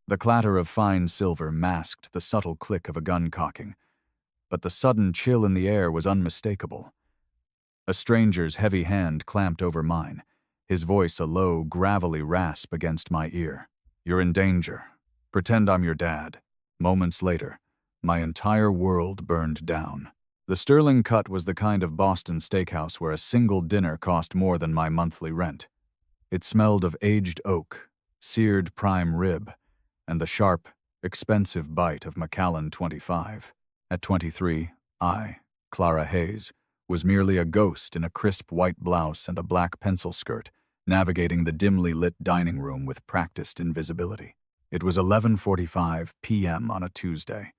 The clatter of fine silver masked the subtle click of a gun cocking, but the sudden chill in the air was unmistakable. A stranger's heavy hand clamped over mine, his voice a low, gravelly rasp against my ear. "You're in danger. Pretend I'm your dad." Moments later, my entire world burned down. The Sterling Cut was the kind of Boston steakhouse where a single dinner cost more than my monthly rent. It smelled of aged oak, seared prime rib, and the sharp, expensive bite of Macallan 25. At 23, I, Clara Hayes, was merely a ghost in a crisp white blouse and a black pencil skirt, navigating the dimly lit dining room with practiced invisibility. It was 11:45 p.m. on a Tuesday.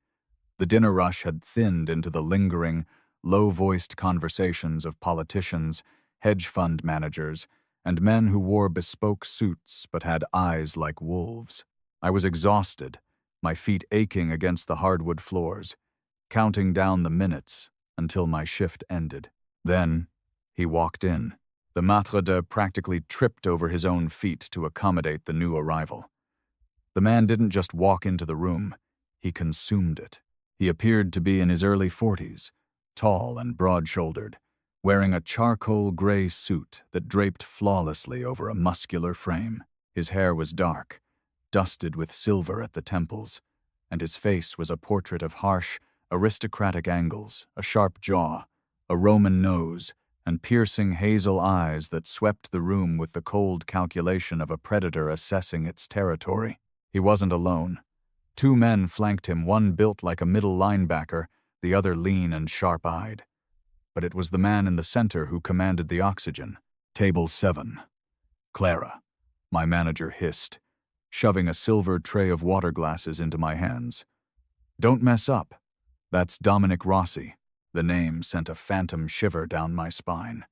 The dinner rush had thinned into the lingering, low-voiced conversations of politicians, hedge fund managers, and men who wore bespoke suits but had eyes like wolves. I was exhausted, my feet aching against the hardwood floors, counting down the minutes until my shift ended. Then, he walked in. The maître d' practically tripped over his own feet to accommodate the new arrival. The man didn't just walk into the room, he consumed it. He appeared to be in his early 40s, tall and broad-shouldered, wearing a charcoal gray suit that draped flawlessly over a muscular frame. His hair was dark, dusted with silver at the temples, and his face was a portrait of harsh, aristocratic angles, a sharp jaw, a Roman nose, and piercing hazel eyes that swept the room with the cold calculation of a predator assessing its territory. He wasn't alone. Two men flanked him, one built like a middle linebacker, the other lean and sharp-eyed. But it was the man in the center who commanded the oxygen. "Table 7. Clara," my manager hissed, shoving a silver tray of water glasses into my hands. "Don't mess up. That's Dominic Rossi." The name sent a phantom shiver down my spine.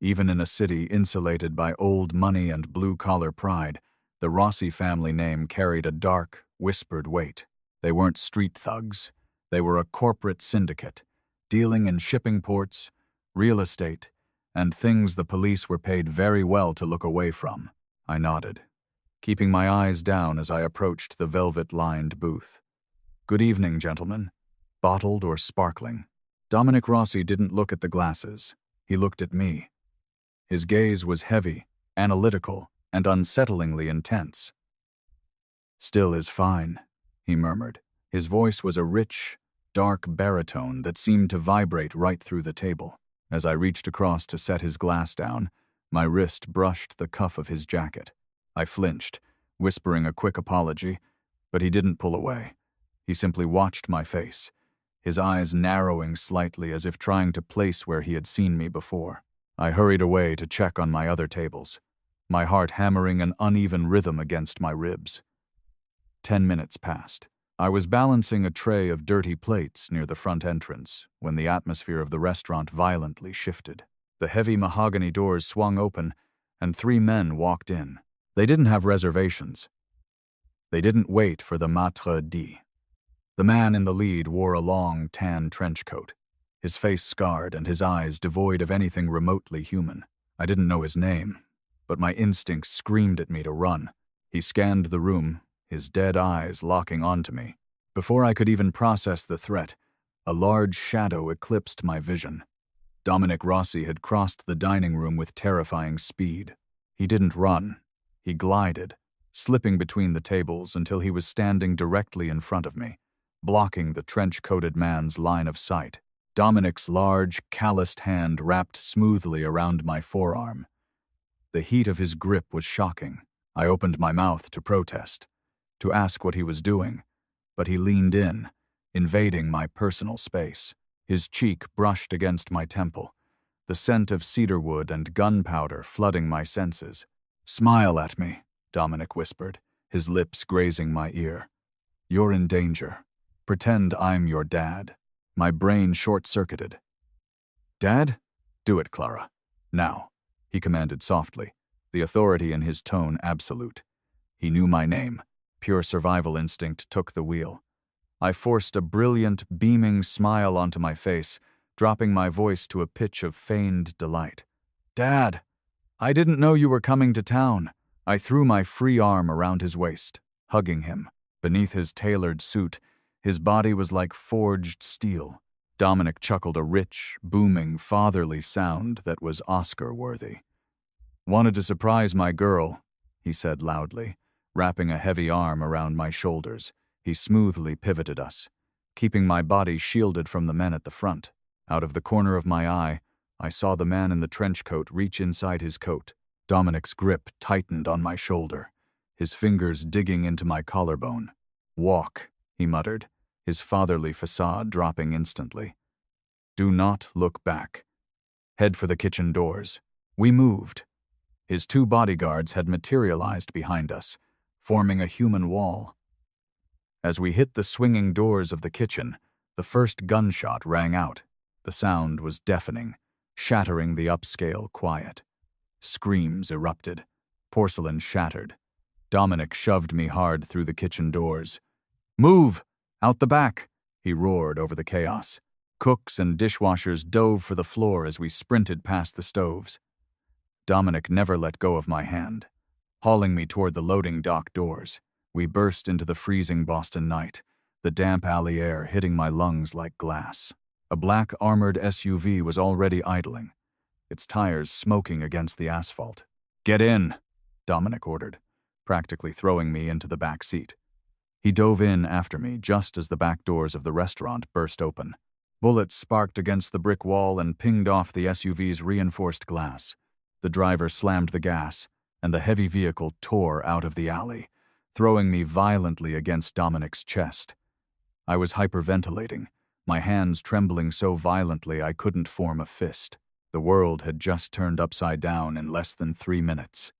Even in a city insulated by old money and blue-collar pride, the Rossi family name carried a dark, whispered weight. They weren't street thugs. They were a corporate syndicate, dealing in shipping ports, real estate, and things the police were paid very well to look away from. I nodded, keeping my eyes down as I approached the velvet-lined booth. "Good evening, gentlemen. Bottled or sparkling?" Dominic Rossi didn't look at the glasses. He looked at me. His gaze was heavy, analytical, and unsettlingly intense. "Still is fine," he murmured. His voice was a rich, dark baritone that seemed to vibrate right through the table. As I reached across to set his glass down, my wrist brushed the cuff of his jacket. I flinched, whispering a quick apology, but he didn't pull away. He simply watched my face, his eyes narrowing slightly as if trying to place where he had seen me before. I hurried away to check on my other tables, my heart hammering an uneven rhythm against my ribs. 10 minutes passed. I was balancing a tray of dirty plates near the front entrance when the atmosphere of the restaurant violently shifted. The heavy mahogany doors swung open, and 3 men walked in. They didn't have reservations. They didn't wait for the maître d'. The man in the lead wore a long, tan trench coat, his face scarred and his eyes devoid of anything remotely human. I didn't know his name, but my instincts screamed at me to run. He scanned the room, his dead eyes locking onto me. Before I could even process the threat, a large shadow eclipsed my vision. Dominic Rossi had crossed the dining room with terrifying speed. He didn't run. He glided, slipping between the tables until he was standing directly in front of me, blocking the trench-coated man's line of sight. Dominic's large, calloused hand wrapped smoothly around my forearm. The heat of his grip was shocking. I opened my mouth to protest, to ask what he was doing, but he leaned in, invading my personal space. His cheek brushed against my temple, the scent of cedarwood and gunpowder flooding my senses. "Smile at me," Dominic whispered, his lips grazing my ear. "You're in danger. Pretend I'm your dad." My brain short-circuited. "Dad? Do it, Clara. Now," he commanded softly, the authority in his tone absolute. He knew my name. Pure survival instinct took the wheel. I forced a brilliant, beaming smile onto my face, dropping my voice to a pitch of feigned delight. "Dad, I didn't know you were coming to town." I threw my free arm around his waist, hugging him. Beneath his tailored suit, his body was like forged steel. Dominic chuckled a rich, booming, fatherly sound that was Oscar-worthy. "Wanted to surprise my girl," he said loudly, wrapping a heavy arm around my shoulders. He smoothly pivoted us, keeping my body shielded from the men at the front. Out of the corner of my eye, I saw the man in the trench coat reach inside his coat. Dominic's grip tightened on my shoulder, his fingers digging into my collarbone. "Walk," he muttered, his fatherly facade dropping instantly. "Do not look back. Head for the kitchen doors." We moved. His two bodyguards had materialized behind us, forming a human wall. As we hit the swinging doors of the kitchen, the first gunshot rang out. The sound was deafening, shattering the upscale quiet. Screams erupted. Porcelain shattered. Dominic shoved me hard through the kitchen doors. "Move! Out the back!" he roared over the chaos. Cooks and dishwashers dove for the floor as we sprinted past the stoves. Dominic never let go of my hand, hauling me toward the loading dock doors. We burst into the freezing Boston night, the damp alley air hitting my lungs like glass. A black armored SUV was already idling, its tires smoking against the asphalt. "Get in," Dominic ordered, practically throwing me into the back seat. He dove in after me just as the back doors of the restaurant burst open. Bullets sparked against the brick wall and pinged off the SUV's reinforced glass. The driver slammed the gas, and the heavy vehicle tore out of the alley, throwing me violently against Dominic's chest. I was hyperventilating, my hands trembling so violently I couldn't form a fist. The world had just turned upside down in less than 3 minutes,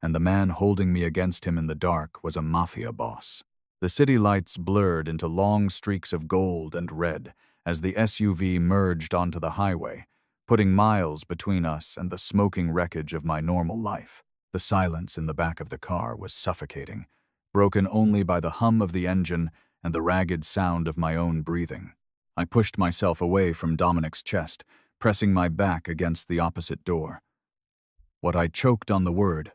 and the man holding me against him in the dark was a Mafia boss. The city lights blurred into long streaks of gold and red as the SUV merged onto the highway, putting miles between us and the smoking wreckage of my normal life. The silence in the back of the car was suffocating, broken only by the hum of the engine and the ragged sound of my own breathing. I pushed myself away from Dominic's chest, pressing my back against the opposite door. What I choked on the word,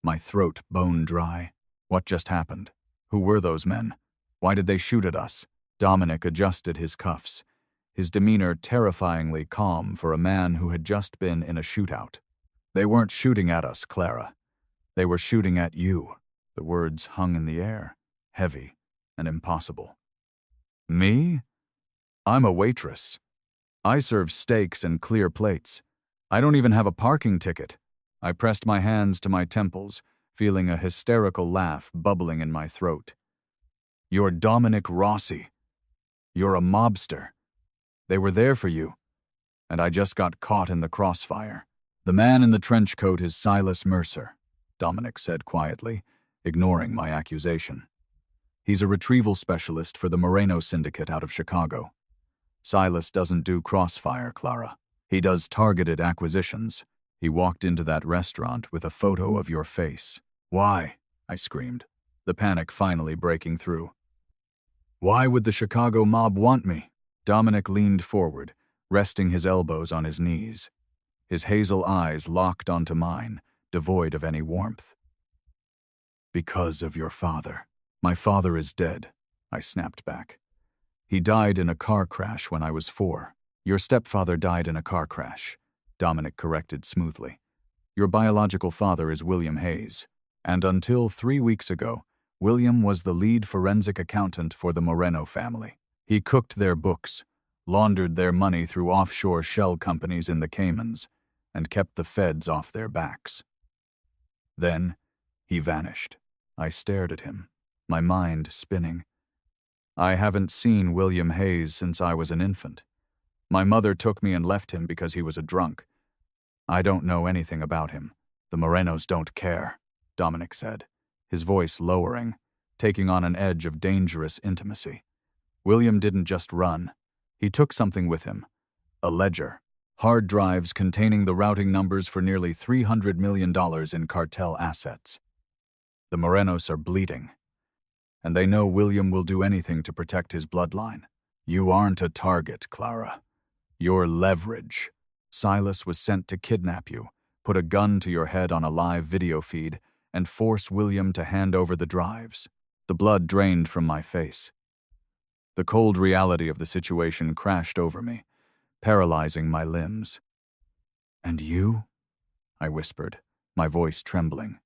my throat bone dry. What just happened? Who were those men? Why did they shoot at us? Dominic adjusted his cuffs, his demeanor terrifyingly calm for a man who had just been in a shootout. "They weren't shooting at us, Clara. They were shooting at you." The words hung in the air, heavy and impossible. "Me? I'm a waitress. I serve steaks and clear plates. I don't even have a parking ticket." I pressed my hands to my temples, feeling a hysterical laugh bubbling in my throat. "You're Dominic Rossi. You're a mobster. They were there for you, and I just got caught in the crossfire." "The man in the trench coat is Silas Mercer," Dominic said quietly, ignoring my accusation. "He's a retrieval specialist for the Moreno Syndicate out of Chicago. Silas doesn't do crossfire, Clara. He does targeted acquisitions. He walked into that restaurant with a photo of your face." "Why?" I screamed, the panic finally breaking through. "Why would the Chicago mob want me?" Dominic leaned forward, resting his elbows on his knees. His hazel eyes locked onto mine, devoid of any warmth. "Because of your father." "My father is dead," I snapped back. "He died in a car crash when I was 4. "Your stepfather died in a car crash," Dominic corrected smoothly. "Your biological father is William Hayes, and until 3 weeks ago, William was the lead forensic accountant for the Moreno family. He cooked their books, laundered their money through offshore shell companies in the Caymans, and kept the feds off their backs. Then, he vanished." I stared at him, my mind spinning. "I haven't seen William Hayes since I was an infant. My mother took me and left him because he was a drunk. I don't know anything about him." "The Morenos don't care," Dominic said, his voice lowering, taking on an edge of dangerous intimacy. "William didn't just run. He took something with him. A ledger. Hard drives containing the routing numbers for nearly $300 million in cartel assets. The Morenos are bleeding, and they know William will do anything to protect his bloodline. You aren't a target, Clara. You're leverage. Silas was sent to kidnap you, put a gun to your head on a live video feed, and force William to hand over the drives. The blood drained from my face. The cold reality of the situation crashed over me, paralyzing my limbs. "And you?" I whispered, my voice trembling.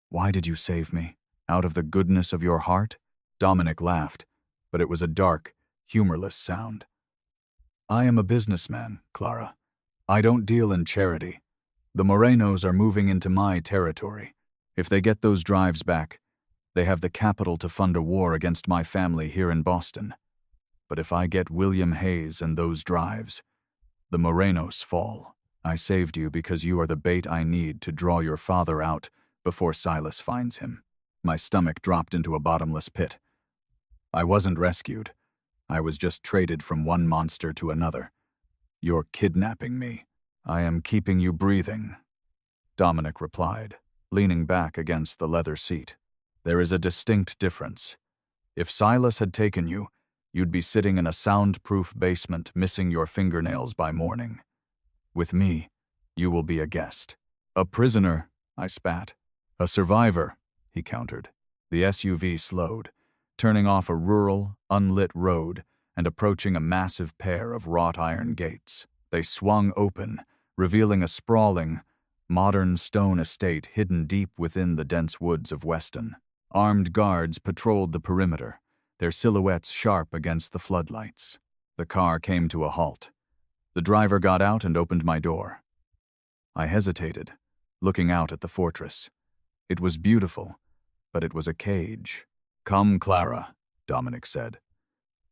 "Why did you save me? Out of the goodness of your heart?" Dominic laughed, but it was a dark, humorless sound. "I am a businessman, Clara. I don't deal in charity. The Morenos are moving into my territory. If they get those drives back, they have the capital to fund a war against my family here in Boston. But if I get William Hayes and those drives, the Morenos fall. I saved you because you are the bait I need to draw your father out before Silas finds him." My stomach dropped into a bottomless pit. I wasn't rescued. I was just traded from one monster to another. "You're kidnapping me. I am keeping you breathing," Dominic replied, leaning back against the leather seat. "There is a distinct difference. If Silas had taken you, you'd be sitting in a soundproof basement missing your fingernails by morning. With me, you will be a guest." "A prisoner," I spat. "A survivor," he countered. The SUV slowed, turning off a rural, unlit road and approaching a massive pair of wrought iron gates. They swung open, revealing a sprawling, modern stone estate hidden deep within the dense woods of Weston. Armed guards patrolled the perimeter, their silhouettes sharp against the floodlights. The car came to a halt. The driver got out and opened my door. I hesitated, looking out at the fortress. It was beautiful, but it was a cage. "Come, Clara," Dominic said,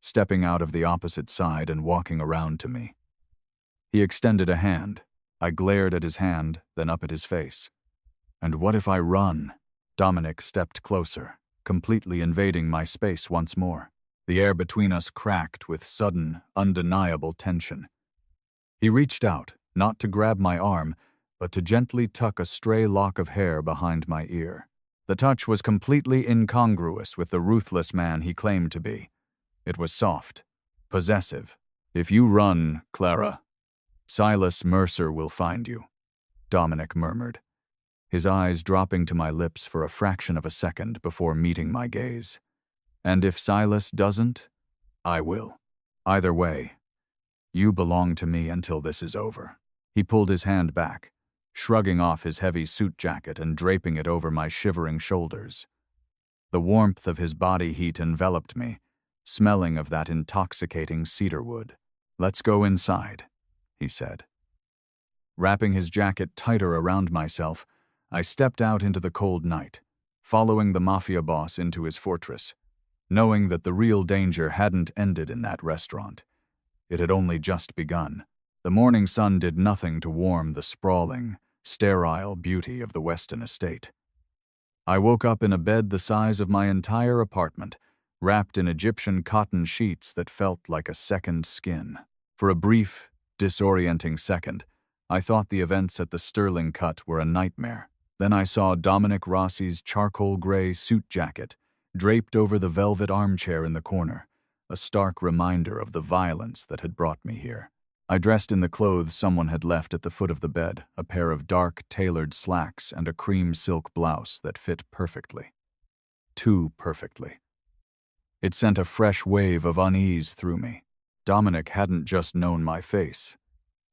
stepping out of the opposite side and walking around to me. He extended a hand. I glared at his hand, then up at his face. "And what if I run?" Dominic stepped closer, completely invading my space once more. The air between us cracked with sudden, undeniable tension. He reached out, not to grab my arm, but to gently tuck a stray lock of hair behind my ear. The touch was completely incongruous with the ruthless man he claimed to be. It was soft, possessive. "If you run, Clara, Silas Mercer will find you," Dominic murmured, his eyes dropping to my lips for a fraction of a second before meeting my gaze. "And if Silas doesn't, I will. Either way, you belong to me until this is over." He pulled his hand back, shrugging off his heavy suit jacket and draping it over my shivering shoulders. The warmth of his body heat enveloped me, smelling of that intoxicating cedarwood. "Let's go inside," he said. Wrapping his jacket tighter around myself, I stepped out into the cold night, following the Mafia boss into his fortress, knowing that the real danger hadn't ended in that restaurant. It had only just begun. The morning sun did nothing to warm the sprawling, sterile beauty of the Weston estate. I woke up in a bed the size of my entire apartment, wrapped in Egyptian cotton sheets that felt like a second skin. For a brief, disorienting second, I thought the events at the Sterling Cut were a nightmare. Then I saw Dominic Rossi's charcoal gray suit jacket draped over the velvet armchair in the corner, a stark reminder of the violence that had brought me here. I dressed in the clothes someone had left at the foot of the bed, a pair of dark, tailored slacks and a cream silk blouse that fit perfectly. Too perfectly. It sent a fresh wave of unease through me. Dominic hadn't just known my face.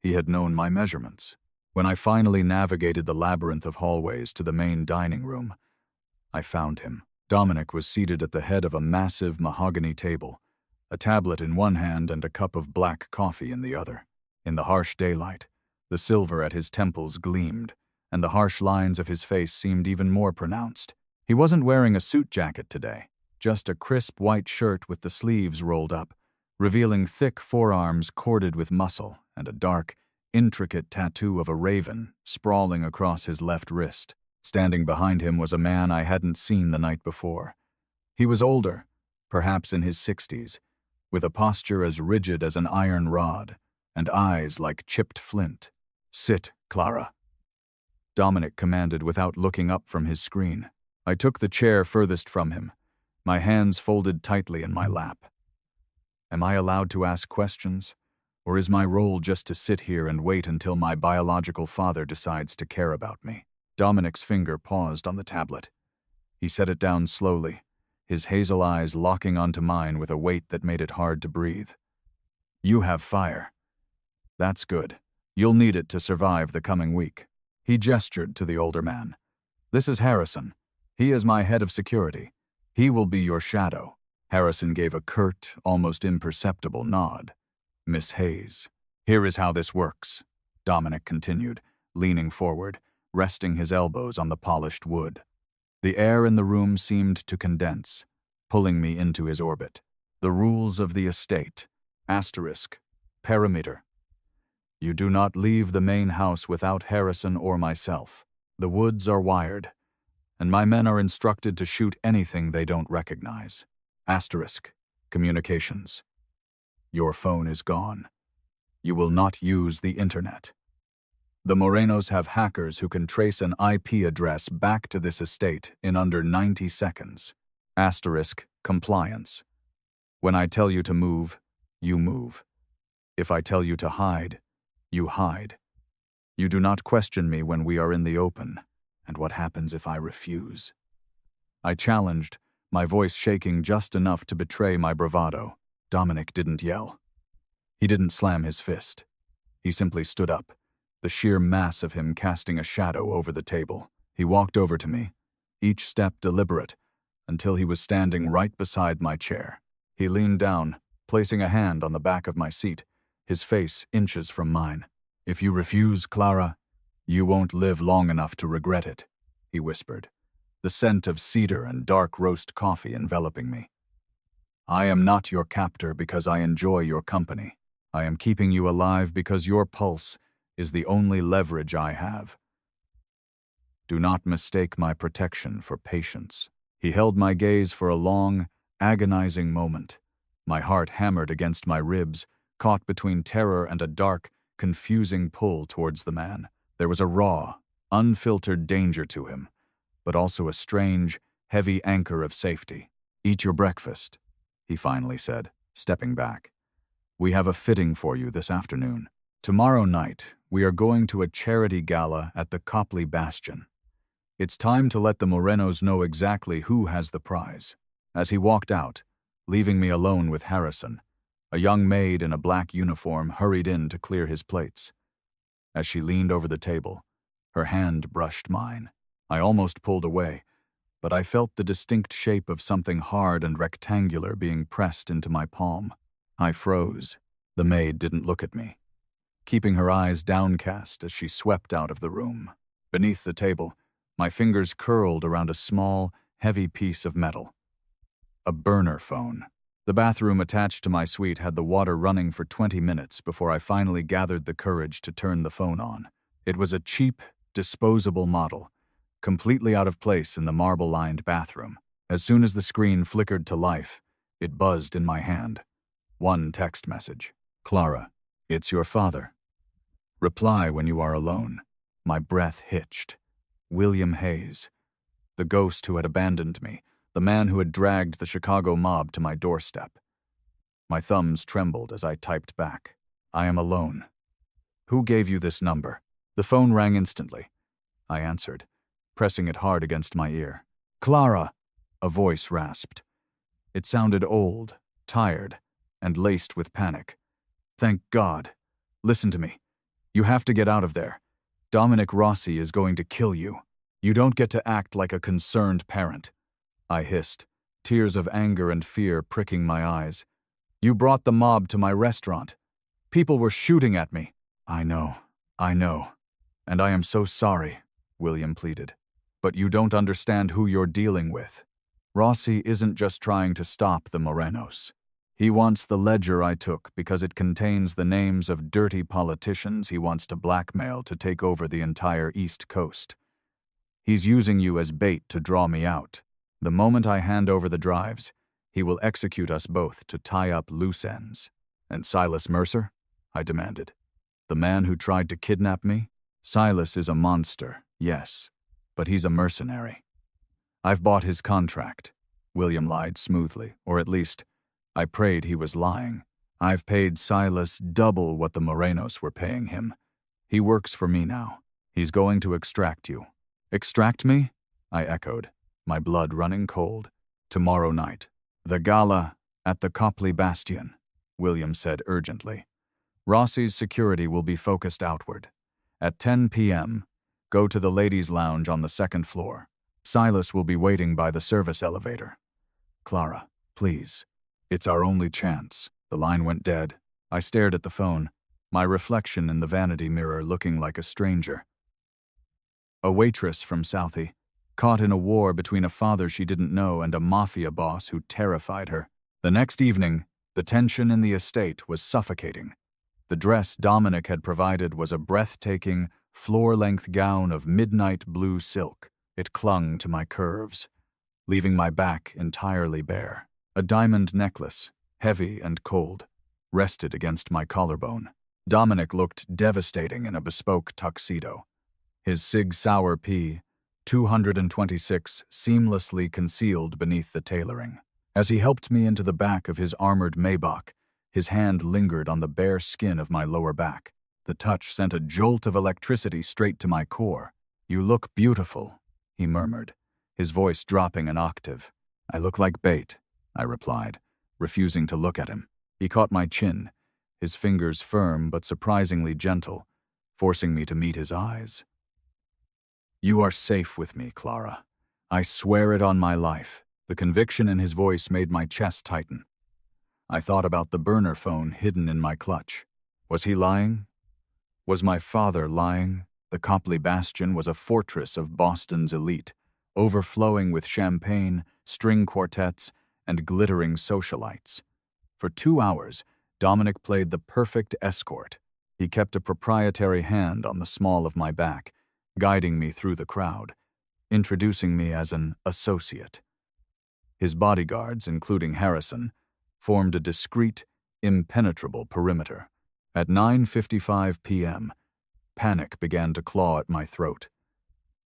He had known my measurements. When I finally navigated the labyrinth of hallways to the main dining room, I found him. Dominic was seated at the head of a massive mahogany table, a tablet in one hand and a cup of black coffee in the other. In the harsh daylight, the silver at his temples gleamed, and the harsh lines of his face seemed even more pronounced. He wasn't wearing a suit jacket today, just a crisp white shirt with the sleeves rolled up, revealing thick forearms corded with muscle and a dark, intricate tattoo of a raven sprawling across his left wrist. Standing behind him was a man I hadn't seen the night before. He was older, perhaps in his 60s, with a posture as rigid as an iron rod and eyes like chipped flint. "Sit, Clara," Dominic commanded without looking up from his screen. I took the chair furthest from him, my hands folded tightly in my lap. Am I allowed to ask questions, or is my role just to sit here and wait until my biological father decides to care about me? Dominic's finger paused on the tablet. He set it down slowly, his hazel eyes locking onto mine with a weight that made it hard to breathe. "You have fire. That's good. You'll need it to survive the coming week." He gestured to the older man. "This is Harrison. He is my head of security. He will be your shadow." Harrison gave a curt, almost imperceptible nod. "Miss Hayes, here is how this works," Dominic continued, leaning forward, resting his elbows on the polished wood. The air in the room seemed to condense, pulling me into his orbit. "The rules of the estate. Asterisk. Perimeter. You do not leave the main house without Harrison or myself. The woods are wired, and my men are instructed to shoot anything they don't recognize. Asterisk. Communications. Your phone is gone. You will not use the internet. The Morenos have hackers who can trace an IP address back to this estate in under 90 seconds. Asterisk. Compliance. When I tell you to move, you move. If I tell you to hide, you hide. You do not question me when we are in the open, and what happens if I refuse?" I challenged, my voice shaking just enough to betray my bravado. Dominic didn't yell. He didn't slam his fist. He simply stood up, the sheer mass of him casting a shadow over the table. He walked over to me, each step deliberate, until he was standing right beside my chair. He leaned down, placing a hand on the back of my seat, his face inches from mine. "If you refuse, Clara, you won't live long enough to regret it," he whispered, the scent of cedar and dark roast coffee enveloping me. "I am not your captor because I enjoy your company. I am keeping you alive because your pulse is the only leverage I have. Do not mistake my protection for patience." He held my gaze for a long, agonizing moment. My heart hammered against my ribs, caught between terror and a dark, confusing pull towards the man. There was a raw, unfiltered danger to him, but also a strange, heavy anchor of safety. "Eat your breakfast," he finally said, stepping back. "We have a fitting for you this afternoon. Tomorrow night, we are going to a charity gala at the Copley Bastion. It's time to let the Morenos know exactly who has the prize." As he walked out, leaving me alone with Harrison, a young maid in a black uniform hurried in to clear his plates. As she leaned over the table, her hand brushed mine. I almost pulled away, but I felt the distinct shape of something hard and rectangular being pressed into my palm. I froze. The maid didn't look at me, keeping her eyes downcast as she swept out of the room. Beneath the table, my fingers curled around a small, heavy piece of metal. A burner phone. The bathroom attached to my suite had the water running for 20 minutes before I finally gathered the courage to turn the phone on. It was a cheap, disposable model, completely out of place in the marble-lined bathroom. As soon as the screen flickered to life, it buzzed in my hand. One text message. "Clara, it's your father. Reply when you are alone." My breath hitched. William Hayes, the ghost who had abandoned me, the man who had dragged the Chicago mob to my doorstep. My thumbs trembled as I typed back. "I am alone. Who gave you this number?" The phone rang instantly. I answered, pressing it hard against my ear. "Clara!" a voice rasped. It sounded old, tired, and laced with panic. "Thank God. Listen to me. You have to get out of there. Dominic Rossi is going to kill you. You don't get to act like a concerned parent." I hissed, tears of anger and fear pricking my eyes. "You brought the mob to my restaurant. People were shooting at me." I know. And I am so sorry," William pleaded. "But you don't understand who you're dealing with. Rossi isn't just trying to stop the Morenos. He wants the ledger I took because it contains the names of dirty politicians he wants to blackmail to take over the entire East Coast. He's using you as bait to draw me out. The moment I hand over the drives, he will execute us both to tie up loose ends." "And Silas Mercer?" I demanded. "The man who tried to kidnap me? Silas is a monster, yes, but he's a mercenary. I've bought his contract." William lied smoothly, or at least, I prayed he was lying. "I've paid Silas double what the Morenos were paying him. He works for me now. He's going to extract you." "Extract me?" I echoed, my blood running cold. Tomorrow night. The gala at the Copley Bastion, William said urgently. Rossi's security will be focused outward. At 10 p.m., go to the ladies' lounge on the second floor. Silas will be waiting by the service elevator. Clara, please. It's our only chance. The line went dead. I stared at the phone, my reflection in the vanity mirror looking like a stranger. A waitress from Southie, caught in a war between a father she didn't know and a mafia boss who terrified her. The next evening, the tension in the estate was suffocating. The dress Dominic had provided was a breathtaking, floor-length gown of midnight blue silk. It clung to my curves, leaving my back entirely bare. A diamond necklace, heavy and cold, rested against my collarbone. Dominic looked devastating in a bespoke tuxedo. His Sig Sauer P. 226 seamlessly concealed beneath the tailoring. As he helped me into the back of his armored Maybach, his hand lingered on the bare skin of my lower back. The touch sent a jolt of electricity straight to my core. "You look beautiful," he murmured, his voice dropping an octave. "I look like bait," I replied, refusing to look at him. He caught my chin, his fingers firm but surprisingly gentle, forcing me to meet his eyes. "You are safe with me, Clara. I swear it on my life." The conviction in his voice made my chest tighten. I thought about the burner phone hidden in my clutch. Was he lying? Was my father lying? The Copley Bastion was a fortress of Boston's elite, overflowing with champagne, string quartets, and glittering socialites. For 2 hours, Dominic played the perfect escort. He kept a proprietary hand on the small of my back, guiding me through the crowd, introducing me as an associate. His bodyguards, including Harrison, formed a discreet, impenetrable perimeter. At 9:55 p.m., panic began to claw at my throat.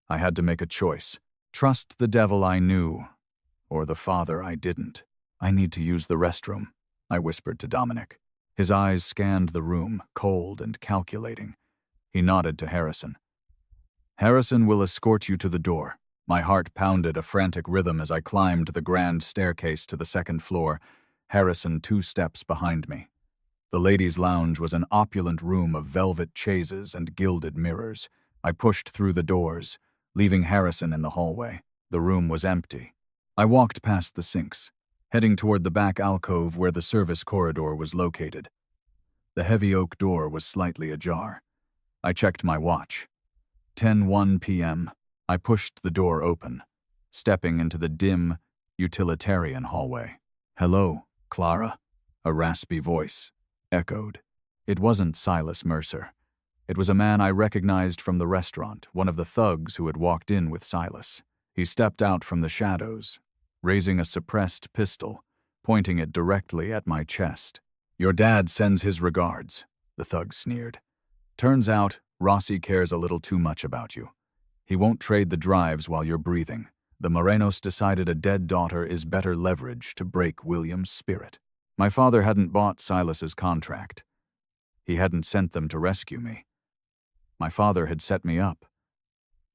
I had to make a choice. Trust the devil I knew, or the father I didn't. "I need to use the restroom," I whispered to Dominic. His eyes scanned the room, cold and calculating. He nodded to Harrison. "Harrison will escort you to the door." My heart pounded a frantic rhythm as I climbed the grand staircase to the second floor, Harrison 2 steps behind me. The ladies' lounge was an opulent room of velvet chaises and gilded mirrors. I pushed through the doors, leaving Harrison in the hallway. The room was empty. I walked past the sinks, heading toward the back alcove where the service corridor was located. The heavy oak door was slightly ajar. I checked my watch. 10:01 p.m. I pushed the door open, stepping into the dim, utilitarian hallway. "Hello, Clara," a raspy voice echoed. It wasn't Silas Mercer. It was a man I recognized from the restaurant, one of the thugs who had walked in with Silas. He stepped out from the shadows, raising a suppressed pistol, pointing it directly at my chest. "Your dad sends his regards," the thug sneered. "Turns out, Rossi cares a little too much about you. He won't trade the drives while you're breathing. The Morenos decided a dead daughter is better leverage to break William's spirit." My father hadn't bought Silas's contract. He hadn't sent them to rescue me. My father had set me up.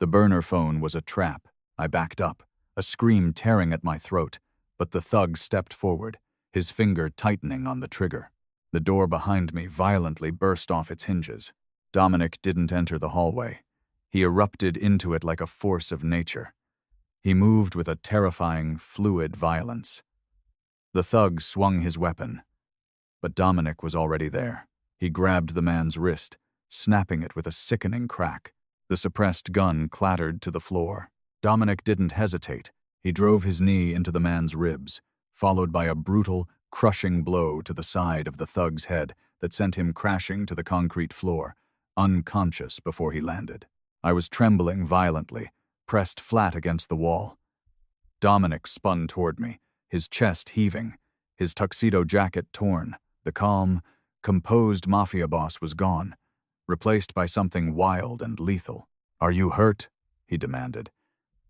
The burner phone was a trap. I backed up, a scream tearing at my throat, but the thug stepped forward, his finger tightening on the trigger. The door behind me violently burst off its hinges. Dominic didn't enter the hallway. He erupted into it like a force of nature. He moved with a terrifying, fluid violence. The thug swung his weapon, but Dominic was already there. He grabbed the man's wrist, snapping it with a sickening crack. The suppressed gun clattered to the floor. Dominic didn't hesitate. He drove his knee into the man's ribs, followed by a brutal, crushing blow to the side of the thug's head that sent him crashing to the concrete floor, unconscious before he landed. I was trembling violently, pressed flat against the wall. Dominic spun toward me, his chest heaving, his tuxedo jacket torn. The calm, composed mafia boss was gone, replaced by something wild and lethal. "Are you hurt?" he demanded,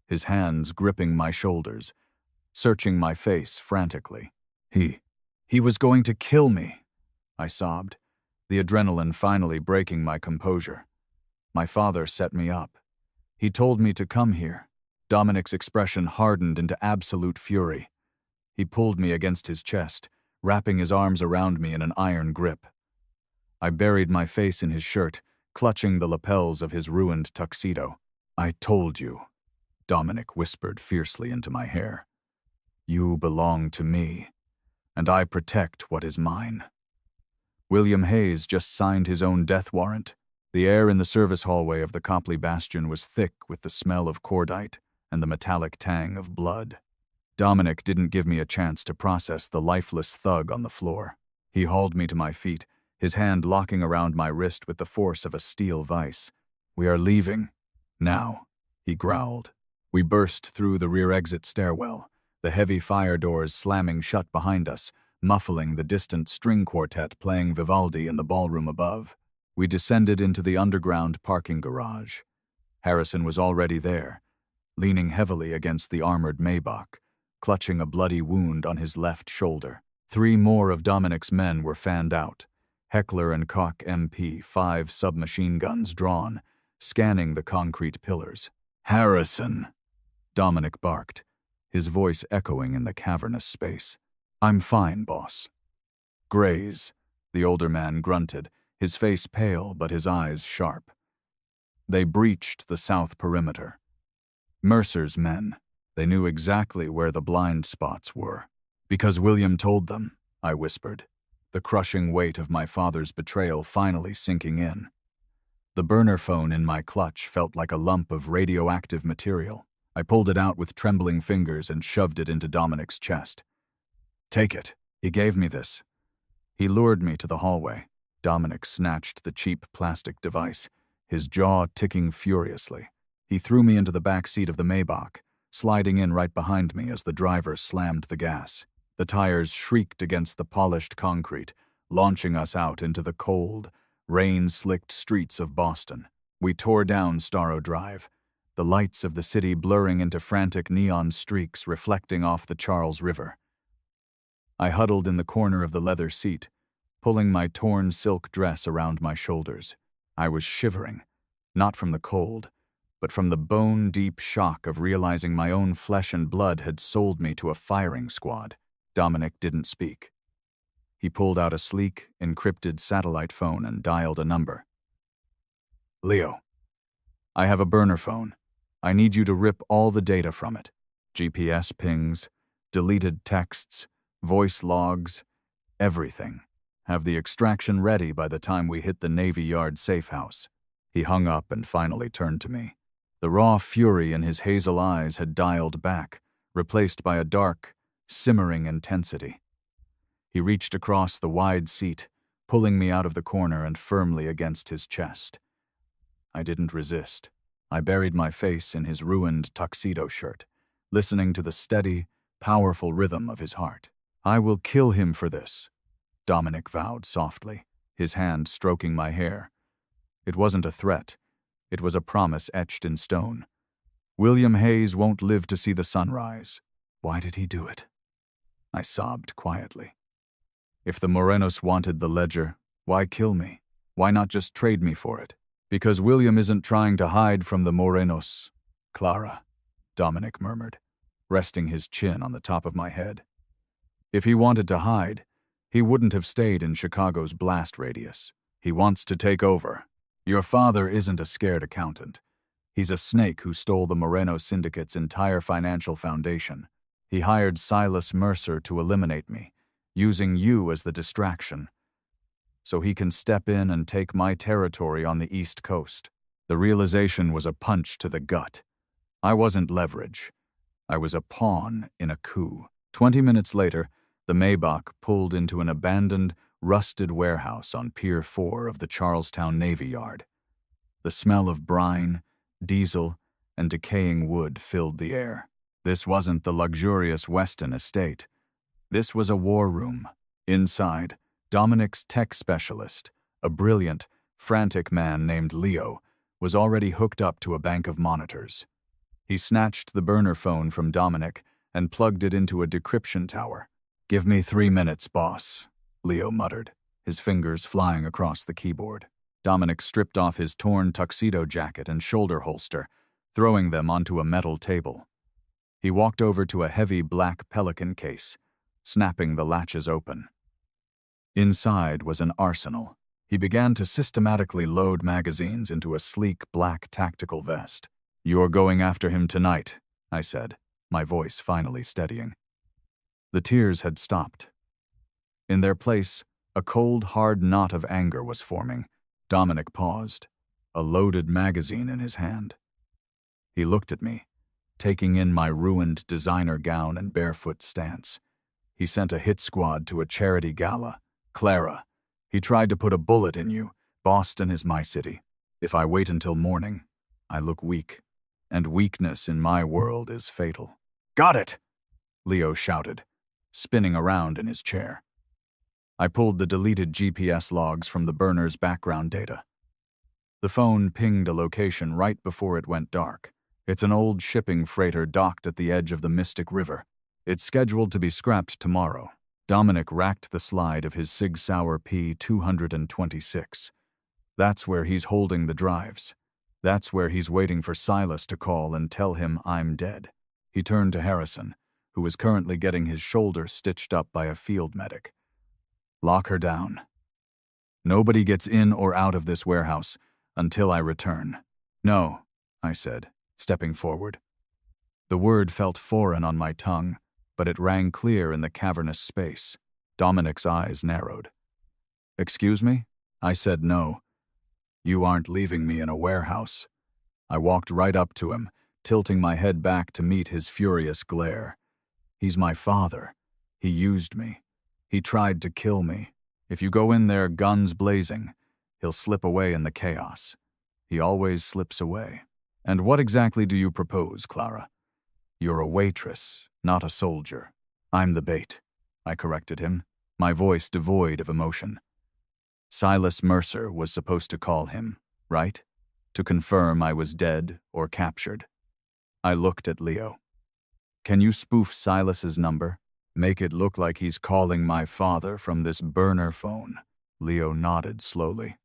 his hands gripping my shoulders, searching my face frantically. He was going to kill me," I sobbed, the adrenaline finally breaking my composure. "My father set me up. He told me to come here." Dominic's expression hardened into absolute fury. He pulled me against his chest, wrapping his arms around me in an iron grip. I buried my face in his shirt, clutching the lapels of his ruined tuxedo. "I told you," Dominic whispered fiercely into my hair. "You belong to me, and I protect what is mine." William Hayes just signed his own death warrant. The air in the service hallway of the Copley Bastion was thick with the smell of cordite and the metallic tang of blood. Dominic didn't give me a chance to process the lifeless thug on the floor. He hauled me to my feet, his hand locking around my wrist with the force of a steel vise. "We are leaving. Now," he growled. We burst through the rear exit stairwell, the heavy fire doors slamming shut behind us, muffling the distant string quartet playing Vivaldi in the ballroom above. We descended into the underground parking garage. Harrison was already there, leaning heavily against the armored Maybach, clutching a bloody wound on his left shoulder. 3 more of Dominic's men were fanned out, Heckler and Koch MP5 submachine guns drawn, scanning the concrete pillars. "Harrison," Dominic barked, his voice echoing in the cavernous space. "I'm fine, boss." "Graze," the older man grunted, his face pale but his eyes sharp. They breached the south perimeter. Mercer's men. They knew exactly where the blind spots were. "Because William told them," I whispered, the crushing weight of my father's betrayal finally sinking in. The burner phone in my clutch felt like a lump of radioactive material. I pulled it out with trembling fingers and shoved it into Dominic's chest. "Take it. He gave me this." He lured me to the hallway. Dominic snatched the cheap plastic device, his jaw ticking furiously. He threw me into the back seat of the Maybach, sliding in right behind me as the driver slammed the gas. The tires shrieked against the polished concrete, launching us out into the cold, rain-slicked streets of Boston. We tore down Starro Drive, the lights of the city blurring into frantic neon streaks reflecting off the Charles River. I huddled in the corner of the leather seat, pulling my torn silk dress around my shoulders. I was shivering, not from the cold, but from the bone-deep shock of realizing my own flesh and blood had sold me to a firing squad. Dominic didn't speak. He pulled out a sleek, encrypted satellite phone and dialed a number. "Leo, I have a burner phone. I need you to rip all the data from it. GPS pings, deleted texts, voice logs, everything. Have the extraction ready by the time we hit the Navy Yard safe house." He hung up and finally turned to me. The raw fury in his hazel eyes had dialed back, replaced by a dark, simmering intensity. He reached across the wide seat, pulling me out of the corner and firmly against his chest. I didn't resist. I buried my face in his ruined tuxedo shirt, listening to the steady, powerful rhythm of his heart. "I will kill him for this," Dominic vowed softly, his hand stroking my hair. It wasn't a threat. It was a promise etched in stone. "William Hayes won't live to see the sunrise." Why did he do it? I sobbed quietly. If the Morenos wanted the ledger, why kill me? Why not just trade me for it? "Because William isn't trying to hide from the Morenos, Clara," Dominic murmured, resting his chin on the top of my head. "If he wanted to hide, he wouldn't have stayed in Chicago's blast radius. He wants to take over. Your father isn't a scared accountant. He's a snake who stole the Moreno Syndicate's entire financial foundation. He hired Silas Mercer to eliminate me, using you as the distraction, so he can step in and take my territory on the East Coast." The realization was a punch to the gut. I wasn't leverage. I was a pawn in a coup. 20 minutes later, the Maybach pulled into an abandoned, rusted warehouse on Pier 4 of the Charlestown Navy Yard. The smell of brine, diesel, and decaying wood filled the air. This wasn't the luxurious Weston estate. This was a war room. Inside, Dominic's tech specialist, a brilliant, frantic man named Leo, was already hooked up to a bank of monitors. He snatched the burner phone from Dominic and plugged it into a decryption tower. "Give me 3 minutes, boss," Leo muttered, his fingers flying across the keyboard. Dominic stripped off his torn tuxedo jacket and shoulder holster, throwing them onto a metal table. He walked over to a heavy black Pelican case, snapping the latches open. Inside was an arsenal. He began to systematically load magazines into a sleek black tactical vest. "You're going after him tonight," I said, my voice finally steadying. The tears had stopped. In their place, a cold, hard knot of anger was forming. Dominic paused, a loaded magazine in his hand. He looked at me, taking in my ruined designer gown and barefoot stance. He sent a hit squad to a charity gala. "Clara, he tried to put a bullet in you. Boston is my city. If I wait until morning, I look weak. And weakness in my world is fatal." "Got it!" Leo shouted, spinning around in his chair. I pulled the deleted GPS logs from the burner's background data. The phone pinged a location right before it went dark. It's an old shipping freighter docked at the edge of the Mystic River. It's scheduled to be scrapped tomorrow. Dominic racked the slide of his Sig Sauer P-226. That's where he's holding the drives. That's where he's waiting for Silas to call and tell him I'm dead. He turned to Harrison, who was currently getting his shoulder stitched up by a field medic. "Lock her down. Nobody gets in or out of this warehouse until I return." "No," I said, stepping forward. The word felt foreign on my tongue, but it rang clear in the cavernous space. Dominic's eyes narrowed. "Excuse me?" I said no. "You aren't leaving me in a warehouse." I walked right up to him, tilting my head back to meet his furious glare. "He's my father. He used me. He tried to kill me. If you go in there guns blazing, he'll slip away in the chaos. He always slips away." "And what exactly do you propose, Clara?" "You're a waitress, not a soldier." "I'm the bait," I corrected him, my voice devoid of emotion. Silas Mercer was supposed to call him, right? To confirm I was dead or captured. I looked at Leo. "Can you spoof Silas's number? Make it look like he's calling my father from this burner phone?" Leo nodded slowly.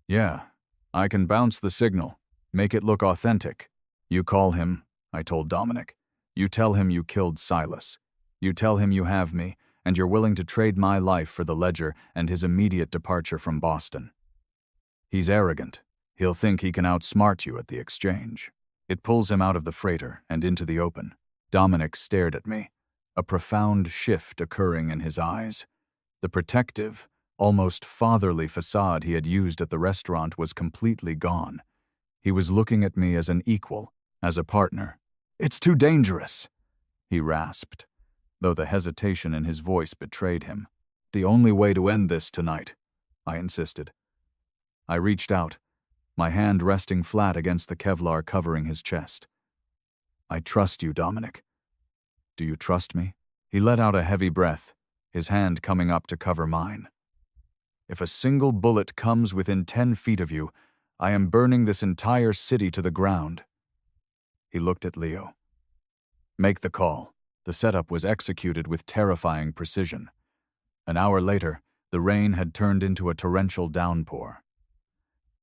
"Yeah, I can bounce the signal. Make it look authentic. You call him," I told Dominic. "You tell him you killed Silas. You tell him you have me, and you're willing to trade my life for the ledger and his immediate departure from Boston. He's arrogant. He'll think he can outsmart you at the exchange." It pulls him out of the freighter and into the open. Dominic stared at me, a profound shift occurring in his eyes. The protective, almost fatherly facade he had used at the restaurant was completely gone. He was looking at me as an equal, as a partner. "It's too dangerous," he rasped, though the hesitation in his voice betrayed him. "The only way to end this tonight," I insisted. I reached out, my hand resting flat against the Kevlar covering his chest. "I trust you, Dominic." "Do you trust me?" He let out a heavy breath, his hand coming up to cover mine. "If a single bullet comes within 10 feet of you, I am burning this entire city to the ground." He looked at Leo. "Make the call." The setup was executed with terrifying precision. An hour later, the rain had turned into a torrential downpour.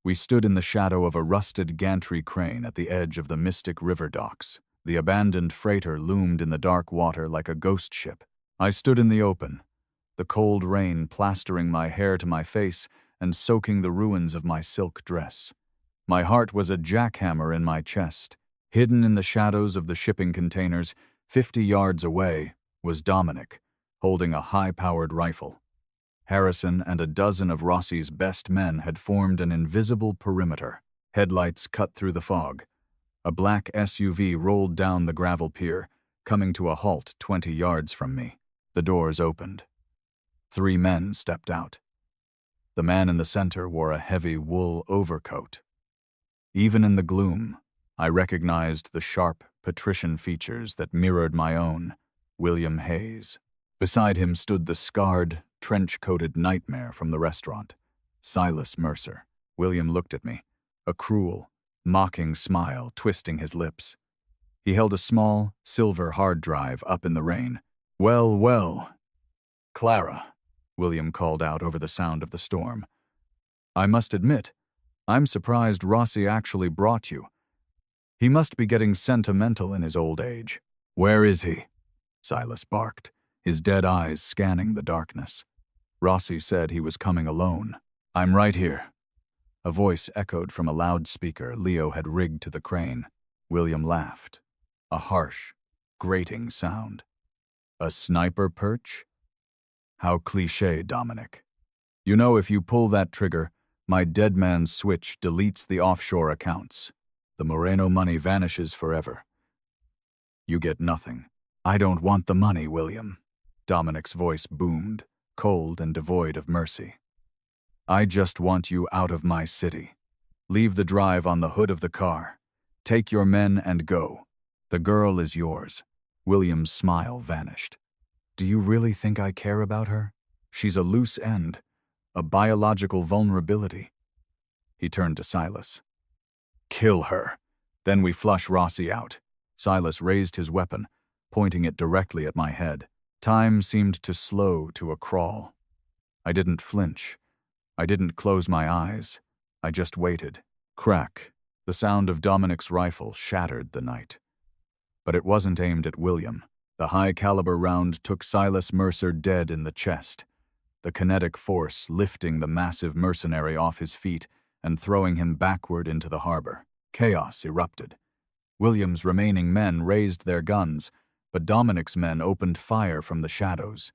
We stood in the shadow of a rusted gantry crane at the edge of the Mystic River docks. The abandoned freighter loomed in the dark water like a ghost ship. I stood in the open, the cold rain plastering my hair to my face and soaking the ruins of my silk dress. My heart was a jackhammer in my chest. Hidden in the shadows of the shipping containers, 50 yards away, was Dominic, holding a high-powered rifle. Harrison and a dozen of Rossi's best men had formed an invisible perimeter. Headlights cut through the fog. A black SUV rolled down the gravel pier, coming to a halt 20 yards from me. The doors opened. 3 men stepped out. The man in the center wore a heavy wool overcoat. Even in the gloom, I recognized the sharp, patrician features that mirrored my own, William Hayes. Beside him stood the scarred, trench-coated nightmare from the restaurant, Silas Mercer. William looked at me, a cruel, mocking smile twisting his lips. He held a small, silver hard drive up in the rain. "Well, well, Clara," William called out over the sound of the storm. "I must admit, I'm surprised Rossi actually brought you. He must be getting sentimental in his old age." "Where is he?" Silas barked, his dead eyes scanning the darkness. Rossi said he was coming alone. "I'm right here." A voice echoed from a loudspeaker Leo had rigged to the crane. William laughed. A harsh, grating sound. "A sniper perch?" How cliché, Dominic. "You know, if you pull that trigger, my dead man's switch deletes the offshore accounts. The Moreno money vanishes forever. You get nothing." "I don't want the money, William." Dominic's voice boomed, cold and devoid of mercy. "I just want you out of my city. Leave the drive on the hood of the car. Take your men and go. The girl is yours." William's smile vanished. "Do you really think I care about her? She's a loose end, a biological vulnerability." He turned to Silas. "Kill her. Then we flush Rossi out." Silas raised his weapon, pointing it directly at my head. Time seemed to slow to a crawl. I didn't flinch. I didn't close my eyes. I just waited. Crack. The sound of Dominic's rifle shattered the night. But it wasn't aimed at William. The high-caliber round took Silas Mercer dead in the chest, the kinetic force lifting the massive mercenary off his feet and throwing him backward into the harbor. Chaos erupted. William's remaining men raised their guns, but Dominic's men opened fire from the shadows.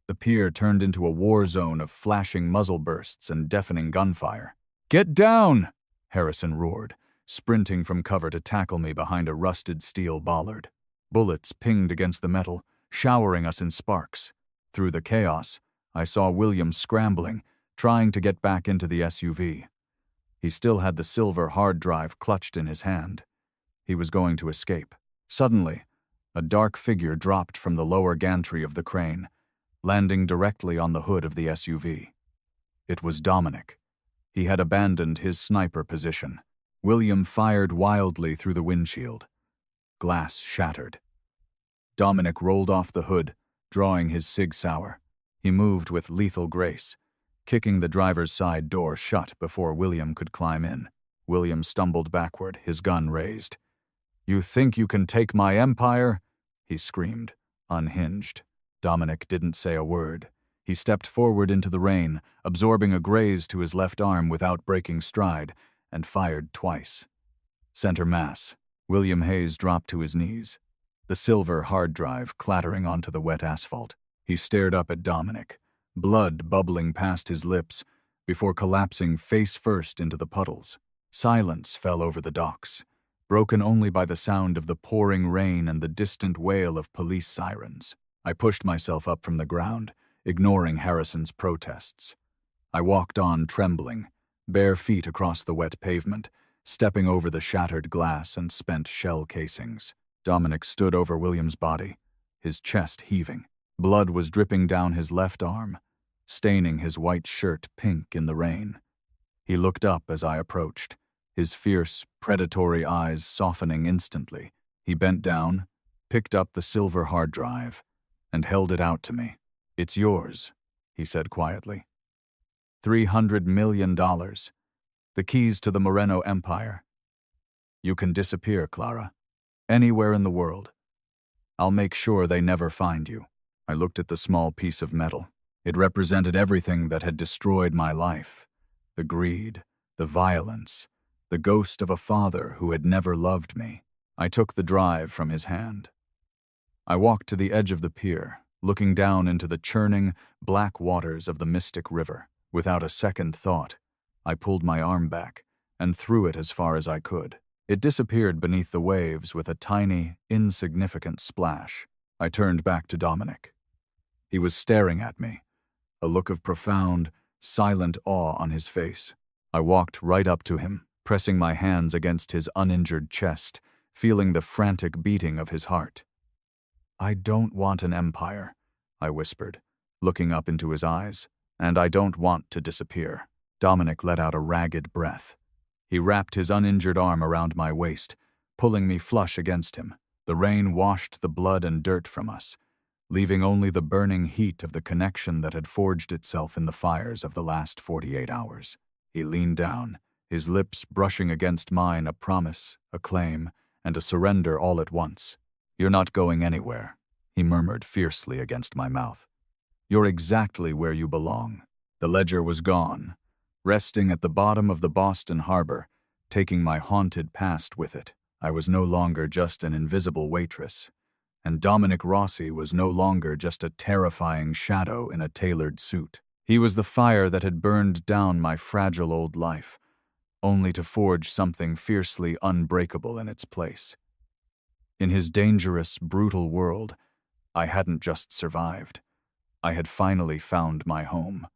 The pier turned into a war zone of flashing muzzle bursts and deafening gunfire. "Get down!" Harrison roared, sprinting from cover to tackle me behind a rusted steel bollard. Bullets pinged against the metal, showering us in sparks. Through the chaos, I saw William scrambling, trying to get back into the SUV. He still had the silver hard drive clutched in his hand. He was going to escape. Suddenly, a dark figure dropped from the lower gantry of the crane, landing directly on the hood of the SUV. It was Dominic. He had abandoned his sniper position. William fired wildly through the windshield. Glass shattered. Dominic rolled off the hood, drawing his Sig Sauer. He moved with lethal grace, kicking the driver's side door shut before William could climb in. William stumbled backward, his gun raised. "You think you can take my empire?" he screamed, unhinged. Dominic didn't say a word. He stepped forward into the rain, absorbing a graze to his left arm without breaking stride, and fired twice. Center mass. William Hayes dropped to his knees, the silver hard drive clattering onto the wet asphalt. He stared up at Dominic, blood bubbling past his lips, before collapsing face first into the puddles. Silence fell over the docks, broken only by the sound of the pouring rain and the distant wail of police sirens. I pushed myself up from the ground, ignoring Harrison's protests. I walked on trembling, bare feet across the wet pavement, stepping over the shattered glass and spent shell casings. Dominic stood over William's body, his chest heaving. Blood was dripping down his left arm, staining his white shirt pink in the rain. He looked up as I approached, his fierce, predatory eyes softening instantly. He bent down, picked up the silver hard drive, and held it out to me. "It's yours," he said quietly. $300 million. The keys to the Moreno Empire. You can disappear, Clara. Anywhere in the world. I'll make sure they never find you. I looked at the small piece of metal. It represented everything that had destroyed my life. The greed, the violence, the ghost of a father who had never loved me. I took the drive from his hand. I walked to the edge of the pier, looking down into the churning, black waters of the Mystic River. Without a second thought, I pulled my arm back and threw it as far as I could. It disappeared beneath the waves with a tiny, insignificant splash. I turned back to Dominic. He was staring at me, a look of profound, silent awe on his face. I walked right up to him, pressing my hands against his uninjured chest, feeling the frantic beating of his heart. "I don't want an empire," I whispered, looking up into his eyes, "and I don't want to disappear." Dominic let out a ragged breath. He wrapped his uninjured arm around my waist, pulling me flush against him. The rain washed the blood and dirt from us, leaving only the burning heat of the connection that had forged itself in the fires of the last 48 hours. He leaned down, his lips brushing against mine, a promise, a claim, and a surrender all at once. "You're not going anywhere," he murmured fiercely against my mouth. You're exactly where you belong. The ledger was gone, resting at the bottom of the Boston harbor, taking my haunted past with it. I was no longer just an invisible waitress, and Dominic Rossi was no longer just a terrifying shadow in a tailored suit. He was the fire that had burned down my fragile old life, only to forge something fiercely unbreakable in its place. In his dangerous, brutal world, I hadn't just survived. I had finally found my home.